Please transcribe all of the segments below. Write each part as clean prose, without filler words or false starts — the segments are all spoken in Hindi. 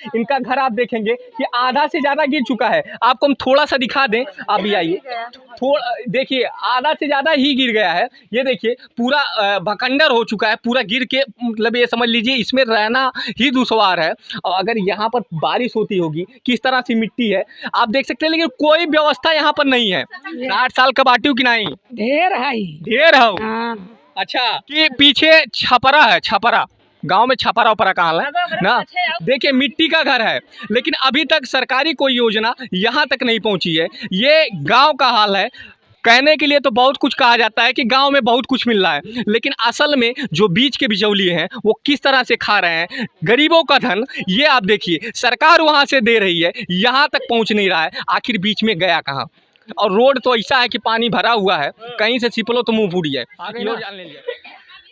इनका घर आप देखेंगे कि आधा से ज़्यादा गिर चुका है। आपको हम थोड़ा सा दिखा दें, आप भी आइए, थोड़ा देखिए, आधा से ज़्यादा ही गिर गया है। ये देखिए पूरा भखंडर हो चुका है, पूरा गिर के मतलब ये समझ लीजिए इसमें रहना ही दुश्वार है। और अगर यहाँ पर बारिश होती होगी, किस तरह से मिट्टी है आप देख सकते हैं, लेकिन कोई व्यवस्था यहाँ पर नहीं है। 60 साल का बाटी की नहीं ढेर है, ढेर है। हाँ। अच्छा, कि पीछे छपरा है, छपरा गांव में छपरा उपरा कहाँ है ना। देखिए मिट्टी का घर है, लेकिन अभी तक सरकारी कोई योजना यहाँ तक नहीं पहुँची है। ये गांव का हाल है। कहने के लिए तो बहुत कुछ कहा जाता है कि गांव में बहुत कुछ मिल रहा है, लेकिन असल में जो बीच के बिचौलिए हैं वो किस तरह से खा रहे हैं गरीबों का धन। ये आप देखिए, सरकार वहां से दे रही है, यहाँ तक पहुंच नहीं रहा है। आखिर बीच में गया कहाँ? और रोड तो ऐसा है कि पानी भरा हुआ है, कहीं से छिपलो तो मुंह फूट जाए। जान लीजिए।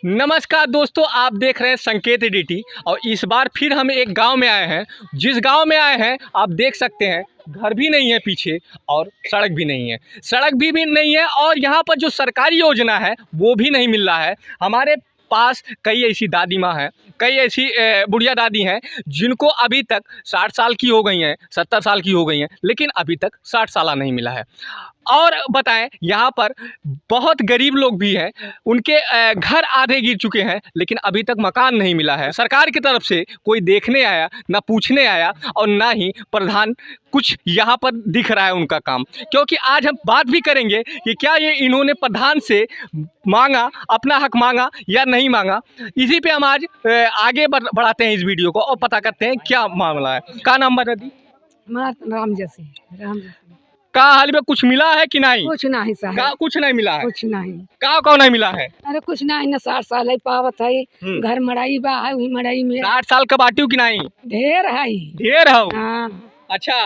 नमस्कार दोस्तों, आप देख रहे हैं संकेत एडीटी, और इस बार फिर हम एक गांव में आए हैं। जिस गांव में आए हैं आप देख सकते हैं, घर भी नहीं है पीछे और सड़क भी नहीं है, सड़क भी नहीं है, और यहाँ पर जो सरकारी योजना है वो भी नहीं मिल रहा है। हमारे पास कई ऐसी दादी माँ हैं, कई ऐसी बुढ़िया दादी हैं जिनको अभी तक 60 साल की हो गई हैं, 70 साल की हो गई हैं, लेकिन अभी तक 60 साल नहीं मिला है। और बताएं, यहाँ पर बहुत गरीब लोग भी हैं, उनके घर आधे गिर चुके हैं, लेकिन अभी तक मकान नहीं मिला है। सरकार की तरफ से कोई देखने आया, ना पूछने आया, और ना ही प्रधान कुछ यहाँ पर दिख रहा है उनका काम। क्योंकि आज हम बात भी करेंगे कि क्या ये इन्होंने प्रधान से मांगा, अपना हक मांगा या नहीं मांगा। इसी पे हम आज आगे बढ़ाते हैं इस वीडियो को और पता करते हैं क्या मामला है। क्या नाम बता दी? राम जैसे का हाल में कुछ मिला है कि नहीं? कुछ नहीं साहब, का कुछ नहीं मिला है? कुछ नहीं। का कौन नहीं मिला है? अरे कुछ नहीं ना, 60 साल है पावत है, घर मड़ाई बा है, वही मड़ाई में 60 साल का बाटी की नहीं ढेर है, ढेर है। हाँ। अच्छा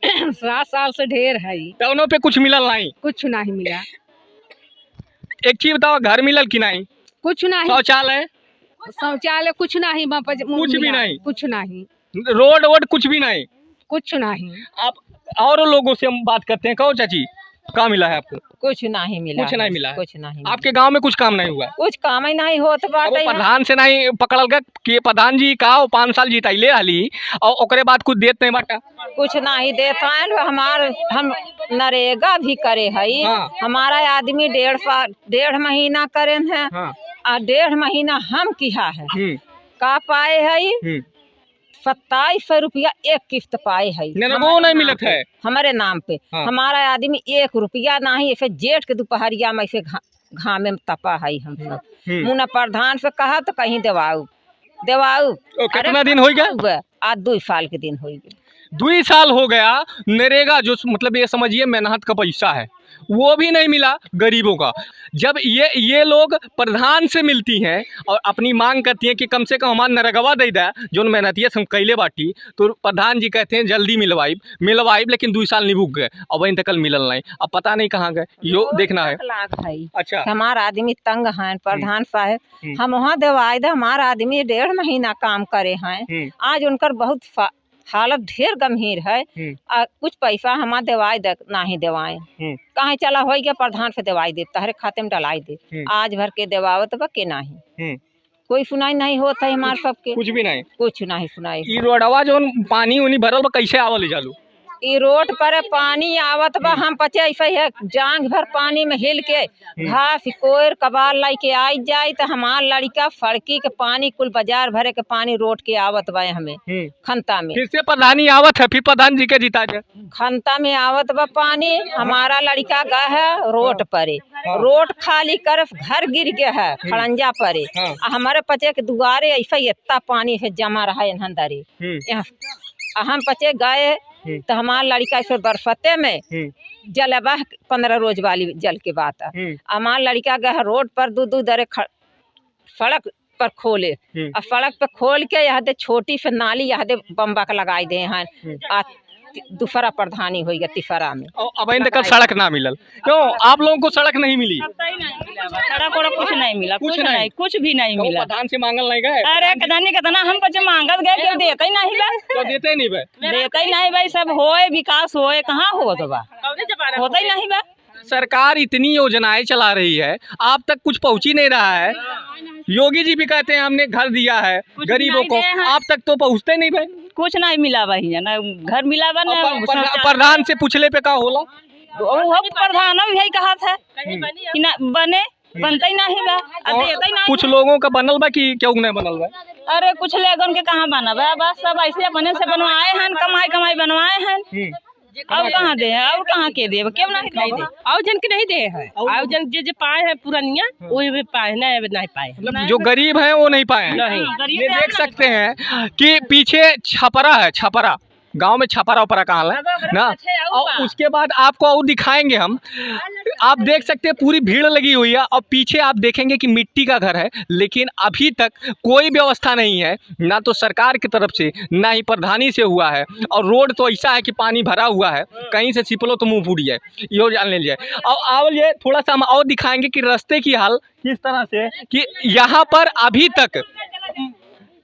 60 साल से ढेर है, दोनों पे कुछ मिलल नहीं? कुछ नहीं मिला। एक चीज बताओ, घर मिलल कि नहीं? कुछ नहीं। शौचालय? शौचालय कुछ नहीं, कुछ भी नहीं, कुछ नहीं। रोड वोड कुछ भी नहीं, कुछ नहीं। आप और लोगों से हम बात करते हैं। कहो चाची, क्या मिला है आपको? कुछ नहीं मिला, कुछ नहीं मिला है। कुछ नहीं। आपके गांव में कुछ काम नहीं हुआ? कुछ काम ही नहीं होता बाटे। प्रधान से नहीं पकड़ल गया कि प्रधान जी का 5 साल जीताइले हाली और ओकरे बाद कुछ देते नहीं बाटा? कुछ नहीं देता है। हम नरेगा भी करे है। हाँ। हमारा आदमी 1.5 महीना करे है। हाँ। 1.5 महीना हम किया है, का पाए है 2700 रुपया एक किस्त पाए है। वो नहीं मिलत है हमारे नाम पे। हाँ। हमारा आदमी 1 रुपया नहीं, ऐसे जेठ के दोपहरिया में ऐसे घामे में तपा है। हम सब मुना प्रधान से कहा तो कहीं देवाऊ। कितना दिन हो गया? आज 2 साल के दिन हो गए। 2 साल हो गया। नरेगा जो मतलब ये समझिए मेहनत का पैसा है, वो भी नहीं मिला गरीबों का। जब ये लोग प्रधान से मिलती हैं और अपनी मांग करती हैं कि कम से कम हमारा नरेगवा दे दा जो मेहनतिया हम कैले बाटी, तो प्रधान जी कहते हैं जल्दी मिलवाइब, लेकिन 2 साल निभुक गए और वहीं तक मिलल नहीं। अब पता नहीं कहाँ गए, यो देखना है। अच्छा, हमारा आदमी तंग है प्रधान साहब, हम वहाँ दवाई दे। हमारा आदमी 1.5 महीना काम करे हैं, आज उनकर बहुत हालत ढेर गंभीर है। कुछ पैसा हमारा दवाई नहीं देवाए, कहीं चला हो गया प्रधान से दवाई दे, तहरे खाते में डलाई दे। आज भर के देवावत बा के नहीं, कोई सुनाई नहीं होता है हमारे सबके। कुछ भी नहीं, कुछ नहीं सुनाई। ई रोडवा जो पानी उनी भरल बा कैसे आवल जालू? ई रोड पर पानी आवत बा, हम पचे ऐसे है जांग भर पानी में हिल के घास कोयर कबाल लाई के आई जाए, तो हमार लड़का फड़की के पानी कुल बाजार भरे के पानी रोड के आवत बा हमें खंता में। फिर से प्रधानी आवत है, फिर प्रधान जी के जीता जाए खंता में आवत बा पानी। हमारा लड़का गया है रोड पर, रोड खाली कर घर गिर गया है खड़ंजा पर। हमारे पचे के दुआरे ऐसा इतना पानी से जमा रहा है अंदर। हम पचे गए तो हमारा लड़का इस बरसते में जलबा 15 रोज वाली जल के बात है। हमारा लड़का गया रोड पर दू दरे सड़क पर खोले, और सड़क पर खोल के यहाँ दे छोटी से नाली यहाँ दे बम्बा का लगाई दे हैं। दूसरा प्रधानी हो गया तीसरा में। अब तक सड़क ना मिलल, क्यों आप लोगों को सड़क नहीं मिली? सड़क और कुछ नहीं मिला, कुछ भी नहीं मिला। प्रधान से मांगल नहीं गए? अरे प्रधान कहता हम बच्चे मांगत गए, क्यों देते ही नहीं बा? तो देते नहीं भाई, देते ही नहीं भाई। सब होए विकास होए, कहाँ हो तो बा, होता ही नहीं बा। सरकार इतनी योजनाएं चला रही है, आप तक कुछ पहुंच ही नहीं रहा है। योगी जी भी कहते हैं हमने घर दिया है गरीबों को, आप तक तो पहुंचते नहीं भाई। कुछ नहीं मिला वही ना घर मिला बा ना प्रधान से पूछले पे का होला? वो प्रधान भी यही कहा था कि ना बने बनता ही नहीं बा देता ही नहीं। कुछ लोगों का बनल बा कि क्यों नहीं बनल बा? अरे कुछ लेगन के कहाँ बना बा बस सब ऐसे बने से बनवाए हैं कमाई बनवाए हैं। अब कहाँ दे है और कहाँ के दे क्यों नहीं दे और जन के नहीं दे है और जन जे पाए है पुरानिया वो भी पाए नहीं पाए। मतलब जो गरीब हैं वो नहीं पाए हैं। नहीं। ये देख सकते हैं कि पीछे छपरा है, छपरा गांव में छपरा उपरा कहाँ है ना, और उसके बाद आपको और दिखाएंगे हम। आप देख सकते हैं पूरी भीड़ लगी हुई है और पीछे आप देखेंगे कि मिट्टी का घर है, लेकिन अभी तक कोई व्यवस्था नहीं है, ना तो सरकार की तरफ से ना ही प्रधानी से हुआ है। और रोड तो ऐसा है कि पानी भरा हुआ है, कहीं से सिपलो तो मुंह फूट जाए, यो जान लीजिए। और आवलिए थोड़ा सा हम और दिखाएंगे कि रास्ते की हाल किस तरह से है कि यहाँ पर अभी तक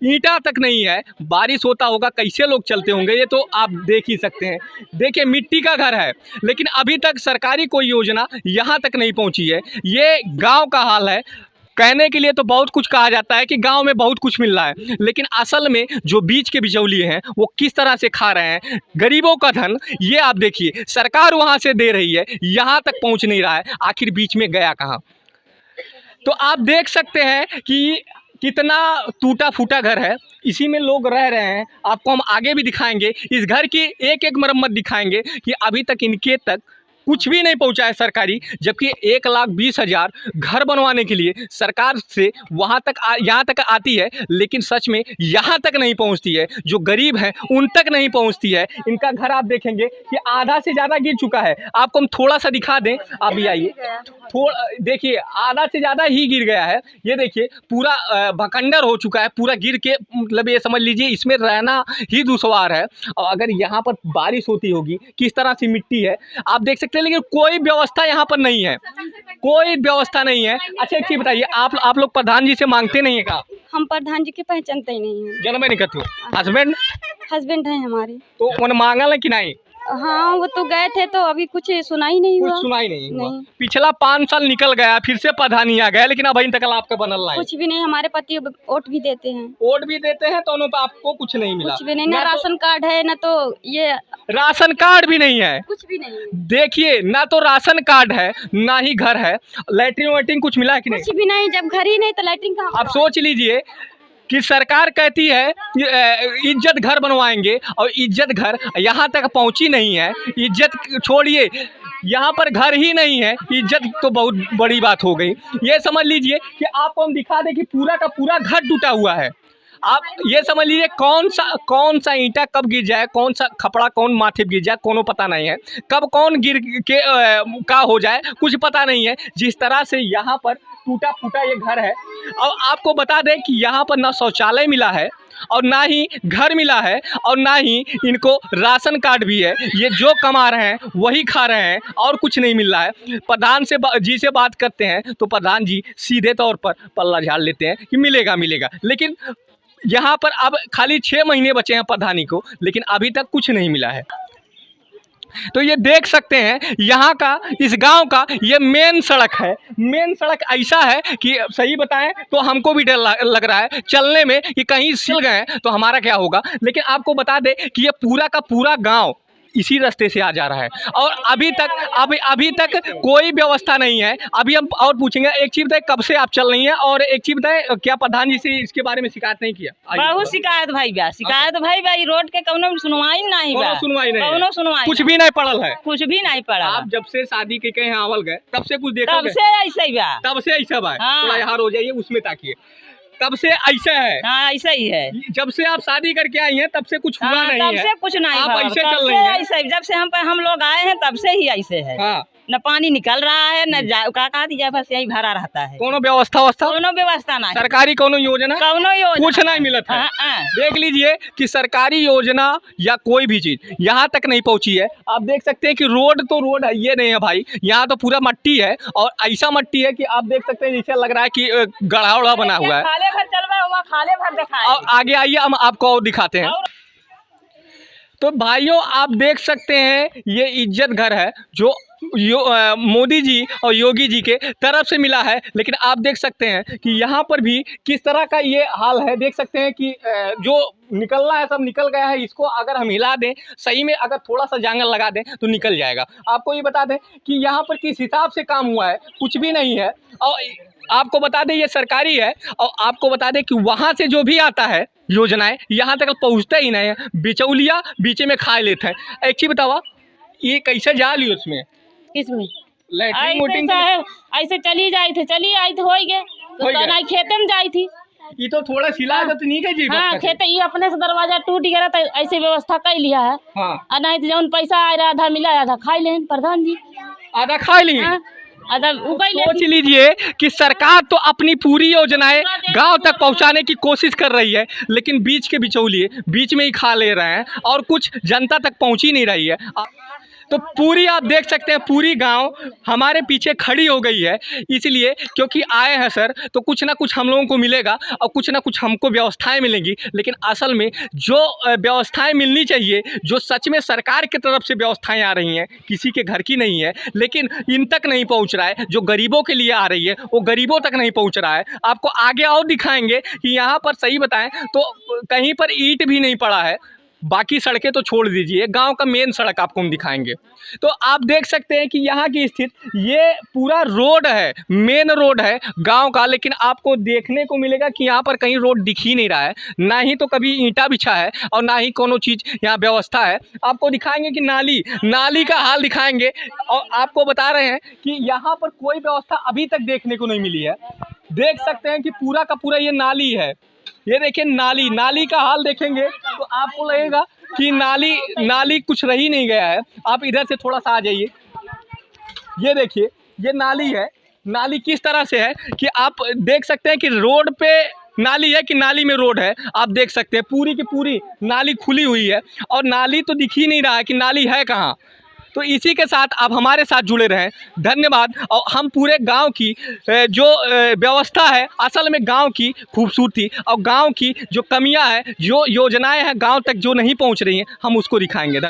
ईंटा तक नहीं है। बारिश होता होगा कैसे लोग चलते होंगे ये तो आप देख ही सकते हैं। देखिए मिट्टी का घर है, लेकिन अभी तक सरकारी कोई योजना यहाँ तक नहीं पहुँची है। ये गांव का हाल है। कहने के लिए तो बहुत कुछ कहा जाता है कि गांव में बहुत कुछ मिल रहा है, लेकिन असल में जो बीच के बिचौलिए हैं वो किस तरह से खा रहे हैं गरीबों का धन। ये आप देखिए सरकार वहाँ से दे रही है, यहाँ तक पहुँच नहीं रहा है, आखिर बीच में गया कहाँ। तो आप देख सकते हैं कि कितना टूटा फूटा घर है, इसी में लोग रह रहे हैं। आपको हम आगे भी दिखाएंगे, इस घर की एक एक मरम्मत दिखाएंगे कि अभी तक इनके तक कुछ भी नहीं पहुंचा है सरकारी, जबकि 1,20,000 घर बनवाने के लिए सरकार से वहां तक यहाँ तक आती है, लेकिन सच में यहाँ तक नहीं पहुंचती है। जो गरीब हैं उन तक नहीं पहुंचती है। इनका घर आप देखेंगे कि आधा से ज़्यादा गिर चुका है। आपको हम थोड़ा सा दिखा दें, आप भी आइए। थोड़ा देखिए आधा से ज़्यादा ही गिर गया है। ये देखिए पूरा भखंडर हो चुका है, पूरा गिर के, मतलब ये समझ लीजिए इसमें रहना ही दुश्वार है। और अगर यहाँ पर बारिश होती होगी किस तरह से मिट्टी है आप देख सकते हैं, लेकिन कोई व्यवस्था यहाँ पर नहीं है, कोई व्यवस्था नहीं है। अच्छा एक चीज़ बताइए, आप लोग प्रधान जी से मांगते नहीं है क्या? हम प्रधान जी के पहचानते ही नहीं है। जन्म नहीं करते हो? हस्बैंड हैं हमारे। तो उन्हें मांगा है कि नहीं? हाँ वो तो गए थे तो अभी कुछ सुना ही नहीं हुआ। कुछ सुना ही नहीं हुआ। पिछला 5 साल निकल गया, फिर से प्रधानी आ गया, लेकिन अब अभी तक आपका बनल नहीं। कुछ भी नहीं। हमारे पति वोट भी देते हैं। वोट भी देते हैं तो उन्होंने आपको कुछ नहीं मिला? कुछ भी नहीं, ना राशन कार्ड है ना तो ये राशन कार्ड भी नहीं है, कुछ भी नहीं। देखिए ना तो राशन कार्ड है ना ही घर है। लैट्रिन वैट्रिन कुछ मिला है कि नहीं? कुछ भी नहीं। जब घर ही नहीं तो लैट्रिन कहाँ? आप सोच लीजिए कि सरकार कहती है इज्जत घर बनवाएंगे और इज्जत घर यहाँ तक पहुँची नहीं है। इज्जत छोड़िए, यहाँ पर घर ही नहीं है, इज्जत तो बहुत बड़ी बात हो गई। ये समझ लीजिए कि आपको हम दिखा दें कि पूरा का पूरा घर टूटा हुआ है। आप ये समझ लीजिए कौन सा ईंटा कब गिर जाए, कौन सा खपड़ा कौन माथे गिर जाए, कोनो पता नहीं है। कब कौन गिर के का हो जाए कुछ पता नहीं है। जिस तरह से यहाँ पर टूटा फूटा ये घर है। और आपको बता दें कि यहाँ पर ना शौचालय मिला है और ना ही घर मिला है और ना ही इनको राशन कार्ड भी है। ये जो कमा रहे हैं वही खा रहे हैं और कुछ नहीं मिल रहा है। प्रधान जी से बात करते हैं तो प्रधान जी सीधे तौर पर पल्ला झाड़ लेते हैं कि मिलेगा, लेकिन यहाँ पर अब खाली 6 महीने बचे हैं प्रधानी को, लेकिन अभी तक कुछ नहीं मिला है। तो ये देख सकते हैं यहाँ का, इस गांव का ये मेन सड़क है। मेन सड़क ऐसा है कि सही बताएं तो हमको भी डर लग रहा है चलने में कि कहीं सिल गए तो हमारा क्या होगा। लेकिन आपको बता दें कि ये पूरा का पूरा गांव इसी रास्ते से आ जा रहा है और अभी तक कोई व्यवस्था नहीं है। अभी हम और पूछेंगे। एक चीज़ बताए, कब से आप चल रही हैं? और एक चीज़ बताए, क्या प्रधान जी से इसके बारे में शिकायत नहीं किया? बहुत शिकायत भाई बा रोड के कौनो सुनवाई नहीं बा, कौनो सुनवाई कुछ भी नहीं पड़ल है, कुछ भी नहीं पड़ा। आप जब से शादी के कहीं आवल गए तब से कुछ देखा? तब से ऐसा ही बा, तब से ऐसा बा। थोड़ा यहाँ हो जाइए, उसमें ताकिए। तब से ऐसा है? हाँ ऐसा ही है। जब से आप शादी करके आई हैं तब से कुछ हुआ नहीं है? तब से कुछ नहीं, आप ऐसे चल रही हैं? ऐसे जब से हम लोग आए हैं तब से ही ऐसे है। हाँ। न पानी निकल रहा है न का दिया, बस यही भरा रहता है। कोनो व्यवस्था नहीं, सरकारी कोनो योजना कुछ नहीं मिला था। देख लीजिए कि सरकारी योजना या कोई भी चीज यहाँ तक नहीं पहुँची है। आप देख सकते हैं कि रोड है, ये नहीं है भाई, यहाँ तो पूरा मट्टी है और ऐसा मट्टी है कि आप देख सकते हैं जैसे लग रहा है कि गढ़ा उड़ा बना हुआ है। खाले भर चल रहा है, खाले भर दिखाए। और आगे आइए हम आपको और दिखाते हैं। तो भाइयों आप देख सकते हैं ये इज्जत घर है जो मोदी जी और योगी जी के तरफ से मिला है। लेकिन आप देख सकते हैं कि यहाँ पर भी किस तरह का ये हाल है। देख सकते हैं कि जो निकलना है सब निकल गया है। इसको अगर हम हिला दें, सही में अगर थोड़ा सा जांगल लगा दें तो निकल जाएगा। आपको ये बता दें कि यहाँ पर किस हिसाब से काम हुआ है, कुछ भी नहीं है। और आपको बता दें ये सरकारी है, और आपको बता दें कि वहाँ से जो भी आता है योजनाएं यहाँ तक पहुँचता ही नहीं है। बिचौलिया बीच में खा लेते हैं। एक चीज बतावा, ये कैसे जा ली उसमें किसमें लैट्रिन मोटिंग ऐसे चली आई थे हो गए तो नहीं खेते में जाई थी। ये तो थोड़ा सिला तो नहीं है जी। हाँ खेते ये अपने से दरवाजा टूट गया तो ऐसे व्यवस्था कर लिया है। हाँ। और नहीं तो जौन पैसा आ रहा आधा मिला आधा खाई लें प्रधान जी, आधा खा ली। हाँ, आधा उगाई ले। सोच लीजिए कि सरकार तो अपनी पूरी योजनाएं गांव तक पहुंचाने की कोशिश कर रही है, लेकिन बीच के बिचौलिए बीच में ही खा ले रहे हैं और कुछ जनता तक पहुंच ही नहीं रही है। तो पूरी आप देख सकते हैं पूरी गांव हमारे पीछे खड़ी हो गई है, इसलिए क्योंकि आए हैं सर तो कुछ ना कुछ हम लोगों को मिलेगा और कुछ ना कुछ हमको व्यवस्थाएं मिलेंगी। लेकिन असल में जो व्यवस्थाएं मिलनी चाहिए, जो सच में सरकार की तरफ से व्यवस्थाएं आ रही हैं, किसी के घर की नहीं है, लेकिन इन तक नहीं पहुंच रहा है। जो गरीबों के लिए आ रही है वो गरीबों तक नहीं पहुंच रहा है। आपको आगे और दिखाएंगे कि यहाँ पर सही बताएं तो कहीं पर ईंट भी नहीं पड़ा है। बाकी सड़कें तो छोड़ दीजिए, गांव का मेन सड़क आपको हम दिखाएंगे। तो आप देख सकते हैं कि यहाँ की स्थिति, ये पूरा रोड है, मेन रोड है गांव का, लेकिन आपको देखने को मिलेगा कि यहाँ पर कहीं रोड दिख ही नहीं रहा है। ना ही तो कभी ईंटा बिछा है और ना ही कोनो चीज़ यहाँ व्यवस्था है। आपको दिखाएंगे कि नाली का हाल दिखाएंगे, और आपको बता रहे हैं कि यहाँ पर कोई व्यवस्था अभी तक देखने को नहीं मिली है। देख सकते हैं कि पूरा का पूरा ये नाली है। ये देखिए नाली का हाल देखेंगे तो आपको लगेगा कि नाली कुछ रही नहीं गया है। आप इधर से थोड़ा सा आ जाइए, ये देखिए ये नाली है। नाली किस तरह से है कि आप देख सकते हैं कि रोड पे नाली है कि नाली में रोड है। आप देख सकते हैं पूरी की पूरी नाली खुली हुई है और नाली तो दिख ही नहीं रहा है कि नाली है कहाँ। तो इसी के साथ आप हमारे साथ जुड़े रहें, धन्यवाद। और हम पूरे गांव की जो व्यवस्था है, असल में गांव की खूबसूरती और गांव की जो कमियां हैं, जो योजनाएं हैं गांव तक जो नहीं पहुंच रही हैं, हम उसको दिखाएंगे।